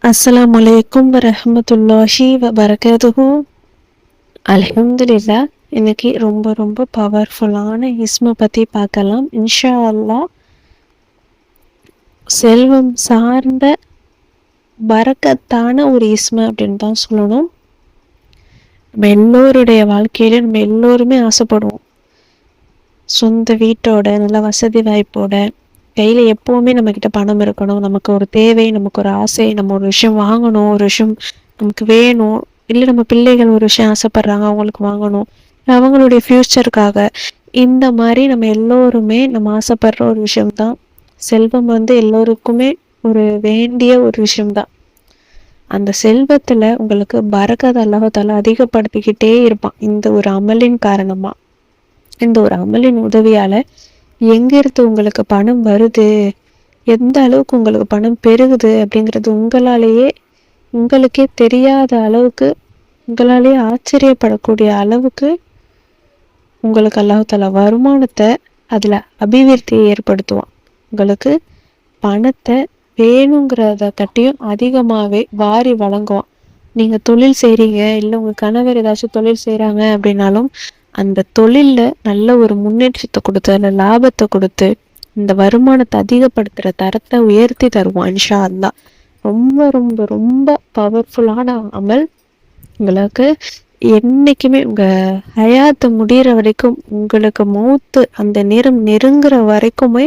அஸ்ஸலாமு அலைக்கும் வரஹ்மத்துல்லாஹி வபரகாதுஹு. அல்ஹம்துலில்லாஹ். இன்னைக்கு ரொம்ப ரொம்ப பவர்ஃபுல்லான இஸ்மை பற்றி பார்க்கலாம் இன்ஷா அல்லாஹ். செல்வம் சார்ந்த பரக்கத்தான ஒரு இஸ்மை அப்படின்னு தான் சொல்லணும். நம்ம எல்லோருடைய வாழ்க்கையில நம்ம எல்லோருமே ஆசைப்படுவோம், சொந்த வீட்டோட நல்ல வசதி வாய்ப்போட கையில் எப்போவுமே நம்மக்கிட்ட பணம் இருக்கணும். நமக்கு ஒரு தேவை, நமக்கு ஒரு ஆசை, நம்ம ஒரு விஷயம் வாங்கணும், ஒரு விஷயம் நமக்கு வேணும், இல்லை நம்ம பிள்ளைகள் ஒரு விஷயம் ஆசைப்படுறாங்க, அவங்களுக்கு வாங்கணும், அவங்களுடைய ஃப்யூச்சருக்காக. இந்த மாதிரி நம்ம எல்லோருமே நம்ம ஆசைப்படுற ஒரு விஷயம்தான் செல்வம். எல்லோருக்குமே ஒரு வேண்டிய ஒரு விஷயம்தான். அந்த செல்வத்தில் உங்களுக்கு பரக்கத் அல்லாஹ் அதிகப்படுத்திக்கிட்டே இருப்பான். இந்த ஒரு அமலின் காரணமாக, இந்த ஒரு அமலின் உதவியால் எங்கிருந்து உங்களுக்கு பணம் வருது, எந்த அளவுக்கு உங்களுக்கு பணம் பெருகுது அப்படிங்கிறது உங்களுக்கே தெரியாத அளவுக்கு, உங்களாலேயே ஆச்சரியப்படக்கூடிய அளவுக்கு உங்களுக்கு அல்லாஹ் வருமானத்தை அதில் அபிவிருத்தியை ஏற்படுத்துவான். உங்களுக்கு பணத்தை வேணுங்கிறத கட்டியும் அதிகமாகவே வாரி வழங்குவான். நீங்கள் தொழில் செய்கிறீங்க, இல்லை உங்கள் கணவர் ஏதாச்சும் தொழில் செய்கிறாங்க அப்படின்னாலும் அந்த தொழிலில் நல்ல ஒரு முன்னேற்றத்தை கொடுத்து, அந்த லாபத்தை கொடுத்து, இந்த வருமானத்தை அதிகப்படுத்துகிற தரத்தை உயர்த்தி தருவோம் இன்ஷா அல்லாஹ். ரொம்ப ரொம்ப ரொம்ப பவர்ஃபுல்லான அமல். உங்களுக்கு என்றைக்குமே உங்கள் ஹயாத்து முடிகிற வரைக்கும், உங்களுக்கு மௌத்து அந்த நேரம் நெருங்குற வரைக்குமே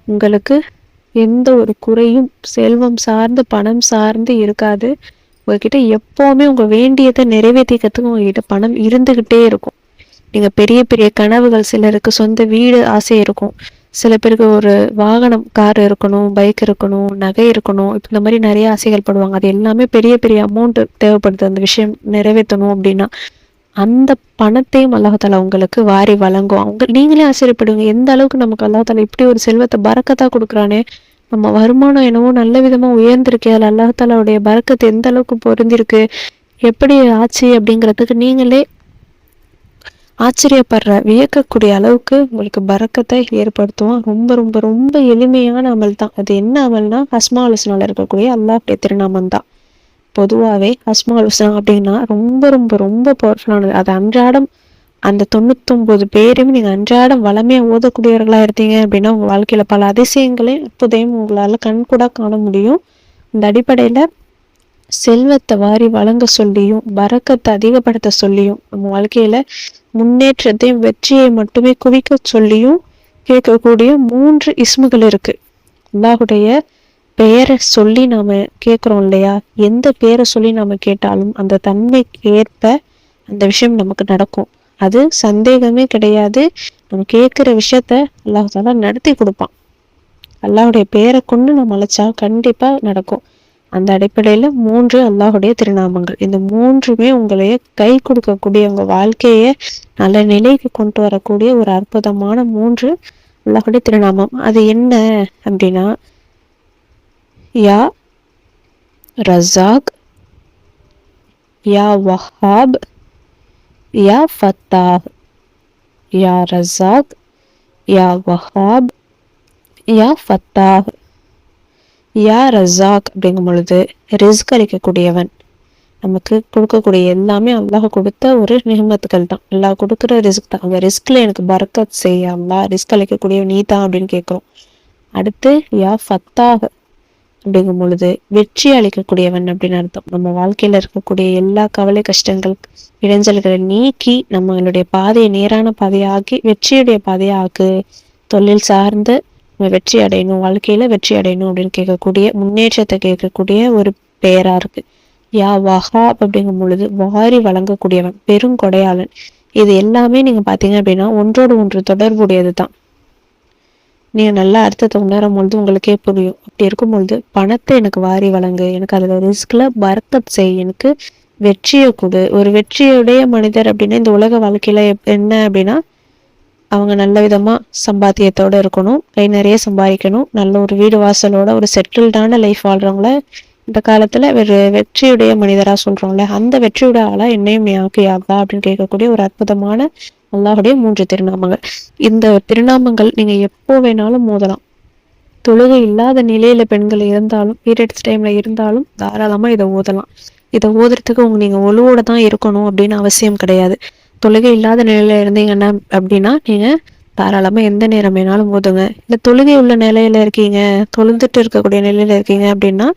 உங்களுக்கு எந்த ஒரு குறையும் செல்வம் சார்ந்து பணம் சார்ந்து இருக்காது. உங்ககிட்ட எப்போவுமே உங்கள் வேண்டியதை நிறைவேற்றிக்கிறதுக்கு உங்ககிட்ட பணம் இருந்துக்கிட்டே இருக்கும். நீங்கள் பெரிய பெரிய கனவுகள், சிலருக்கு சொந்த வீடு ஆசை இருக்கும், சில பேருக்கு ஒரு வாகனம், கார் இருக்கணும், பைக் இருக்கணும், நகை இருக்கணும், இப்போ இந்த மாதிரி நிறைய ஆசைகள் படுவாங்க. அது எல்லாமே பெரிய பெரிய அமௌண்ட்டு தேவைப்படுது அந்த விஷயம் நிறைவேற்றணும் அப்படின்னா. அந்த பணத்தையும் அல்லாஹ் உங்களுக்கு வாரி வழங்கும். நீங்களே ஆச்சரியப்படுவீங்க, எந்த அளவுக்கு நமக்கு அல்லாஹ் இப்படி ஒரு செல்வத்தை பரக்கத்தா கொடுக்குறானே. நம்ம வருமானம் என்னவோ நல்ல விதமாக உயர்ந்திருக்கு, அதில் அல்லாஹ் பரக்கத்து எந்த அளவுக்கு பொருந்திருக்கு, எப்படி ஆச்சு அப்படிங்கிறதுக்கு நீங்களே ஆச்சரியப்படுற, வியக்கக்கூடிய அளவுக்கு உங்களுக்கு பரக்கத்தை ஏற்படுத்துவோம். ரொம்ப ரொம்ப ரொம்ப எளிமையான அமல் தான். அது என்ன அமல்னா, அஸ்மாஉல் ஹுஸ்னால இருக்கக்கூடிய அல்லாஹ்வுடைய திருநாமம் தான். பொதுவாகவே அஸ்மாஉல் ஹுஸ்னா அப்படின்னா ரொம்ப ரொம்ப ரொம்ப பவர்ஃபுல்லானது. அது அன்றாடம் அந்த 99 பேரையும் நீங்கள் அன்றாடம் வளமையாக ஓதக்கூடியவர்களாக இருந்தீங்க அப்படின்னா உங்கள் வாழ்க்கையில் பல அதிசயங்களையும் அற்புதமும் உங்களால் கண்கூட காண முடியும். இந்த அடிப்படையில் செல்வத்தை வாரி வழங்க சொல்லியும் பரக்கத்தை அதிகப்படுத்த சொல்லியும் நம்ம வாழ்க்கையில முன்னேற்றத்தையும் வெற்றியை மட்டுமே குவிக்க சொல்லியும் கேட்கக்கூடிய 3 இஸ்முகள் இருக்கு. அல்லாஹுடைய பெயரை சொல்லி நாம கேட்குறோம் இல்லையா, எந்த பெயரை சொல்லி நாம கேட்டாலும் அந்த தன்மைக்கு ஏற்ப அந்த விஷயம் நமக்கு நடக்கும். அது சந்தேகமே கிடையாது. நம்ம கேட்குற விஷயத்த அல்லாஹ் நடத்தி கொடுப்பான். அல்லாஹுடைய பெயரை கொண்டு நம்ம அழைச்சா கண்டிப்பா நடக்கும். அந்த அடிப்படையில் 3 அல்லாஹுடைய திருநாமங்கள். இந்த 3மே உங்களைய கை கொடுக்கக்கூடிய, உங்கள் வாழ்க்கையை நல்ல நிலைக்கு கொண்டு வரக்கூடிய ஒரு அற்புதமான 3 அல்லாஹுடைய திருநாமம். அது என்ன அப்படின்னா, யா ரஸாக், யா வஹாப், யா ஃபத்தாஹ். யா ரஸாக், யா வஹாப், யா ஃபத்தாஹ். யா ரஸாக் அப்படிங்கும் பொழுது ரிஸ்க் அளிக்கக்கூடியவன். நமக்கு கொடுக்கக்கூடிய எல்லாமே அல்லாஹ் கொடுத்த ஒரு நிஹமத்துக்கள் தான், அல்லாஹ் கொடுக்குற ரிஸ்க் தான். அந்த ரிஸ்கில் எனக்கு பரக்கத் செய்ய அல்லாஹ், ரிஸ்க் அளிக்கக்கூடியவன் நீ தான் அப்படின்னு கேட்குறோம். அடுத்து யா ஃபத்தாஹ் அப்படிங்கும் பொழுது வெற்றி அளிக்கக்கூடியவன் அப்படின்னு அர்த்தம். நம்ம வாழ்க்கையில் இருக்கக்கூடிய எல்லா கவலை, கஷ்டங்கள், இடைஞ்சல்களை நீக்கி நம்மளுடைய பாதையை நேரான பாதையாக்கி வெற்றியுடைய பாதையாக்கு. தொழில் சார்ந்து வெற்றி அடையணும், வாழ்க்கையில வெற்றி அடையணும் அப்படின்னு கேட்கக்கூடிய, முன்னேற்றத்தை கேட்கக்கூடிய ஒரு பெயரா இருக்கு. யா வஹாப் அப்படிங்கும் பொழுது வாரி வழங்கக்கூடியவன், பெருங்கொடையாளன். இது எல்லாமே நீங்க பாத்தீங்க அப்படின்னா ஒன்றோடு ஒன்று தொடர்புடையது தான். நீங்க நல்லா அர்த்தத்தை உணரும் பொழுது உங்களுக்கே புரியும். அப்படி இருக்கும் பொழுது பணத்தை எனக்கு வாரி வழங்கு, எனக்கு அதுல ரிஸ்க்ல பரக்கத் செய், எனக்கு வெற்றியை கொடு. ஒரு வெற்றியுடைய மனிதர் அப்படின்னா இந்த உலக வாழ்க்கையில என்ன அப்படின்னா, அவங்க நல்ல விதமாக சம்பாத்தியத்தோடு இருக்கணும், கை நிறைய சம்பாதிக்கணும், நல்ல ஒரு வீடு வாசலோட ஒரு செட்டில்டான லைஃப் வாழ்கிறவங்கள இந்த காலத்தில் ஒரு வெற்றியுடைய மனிதராக சொல்கிறோம்ல, அந்த வெற்றியுடைய ஆளாக என்னையும் யாக்கா அப்படின்னு கேட்கக்கூடிய ஒரு அற்புதமான அல்லாஹுடைய 3 திருநாமங்கள். இந்த திருநாமங்கள் நீங்கள் எப்போ வேணாலும் மோதலாம். தொழுகை இல்லாத நிலையில் பெண்கள் இருந்தாலும், பீரியட்ஸ் டைமில் இருந்தாலும் தாராளமாக இதை ஓதலாம். இதை ஓதுறதுக்கு நீங்கள் ஒழுவோட தான் இருக்கணும் அப்படின்னு அவசியம் கிடையாது. தொழுகை இல்லாத நிலையில் இருந்தீங்கன்னா அப்படின்னா நீங்கள் தாராளமாக எந்த நேரம் வேணாலும் ஓதுங்க. இல்லை தொழுகை உள்ள நிலையில் இருக்கீங்க, தொழுந்துட்டு இருக்கக்கூடிய நிலையில் இருக்கீங்க அப்படின்னா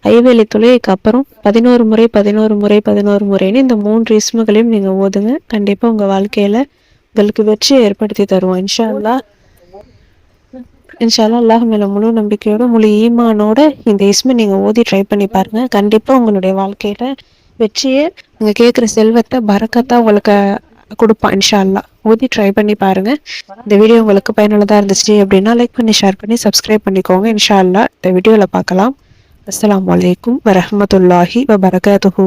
ஐவேளை தொழுகைக்கு அப்புறம் 11 முறை 11 முறை 11 முறைன்னு இந்த 3 இஸ்முகளையும் நீங்கள் ஓதுங்க. கண்டிப்பாக உங்கள் வாழ்க்கையில் உங்களுக்கு வெற்றியை ஏற்படுத்தி தருவோம் இன்ஷா அல்லாஹ். இன்ஷா அல்லாஹ் மேலே முழு நம்பிக்கையோட முழு ஈமானோட இந்த இஸ்மை நீங்கள் ஓதி ட்ரை பண்ணி பாருங்கள். கண்டிப்பாக உங்களுடைய வாழ்க்கையில் வெற்றியை, நீங்கள் கேட்குற செல்வத்தை பரக்கத்தான் உங்களுக்கு கொடுப்பான் இன்ஷா அல்லாஹ். ஓதி ட்ரை பண்ணி பாருங்கள். இந்த வீடியோ உங்களுக்கு பயனுள்ளதாக இருந்துச்சு அப்படின்னா லைக் பண்ணி ஷேர் பண்ணி சப்ஸ்கிரைப் பண்ணிக்கோங்க. இன்ஷா அல்லாஹ் இந்த வீடியோவில் பார்க்கலாம். அஸ்ஸலாமு அலைக்கும் வரஹ்மத்துல்லாஹி வபரகாத்துஹு.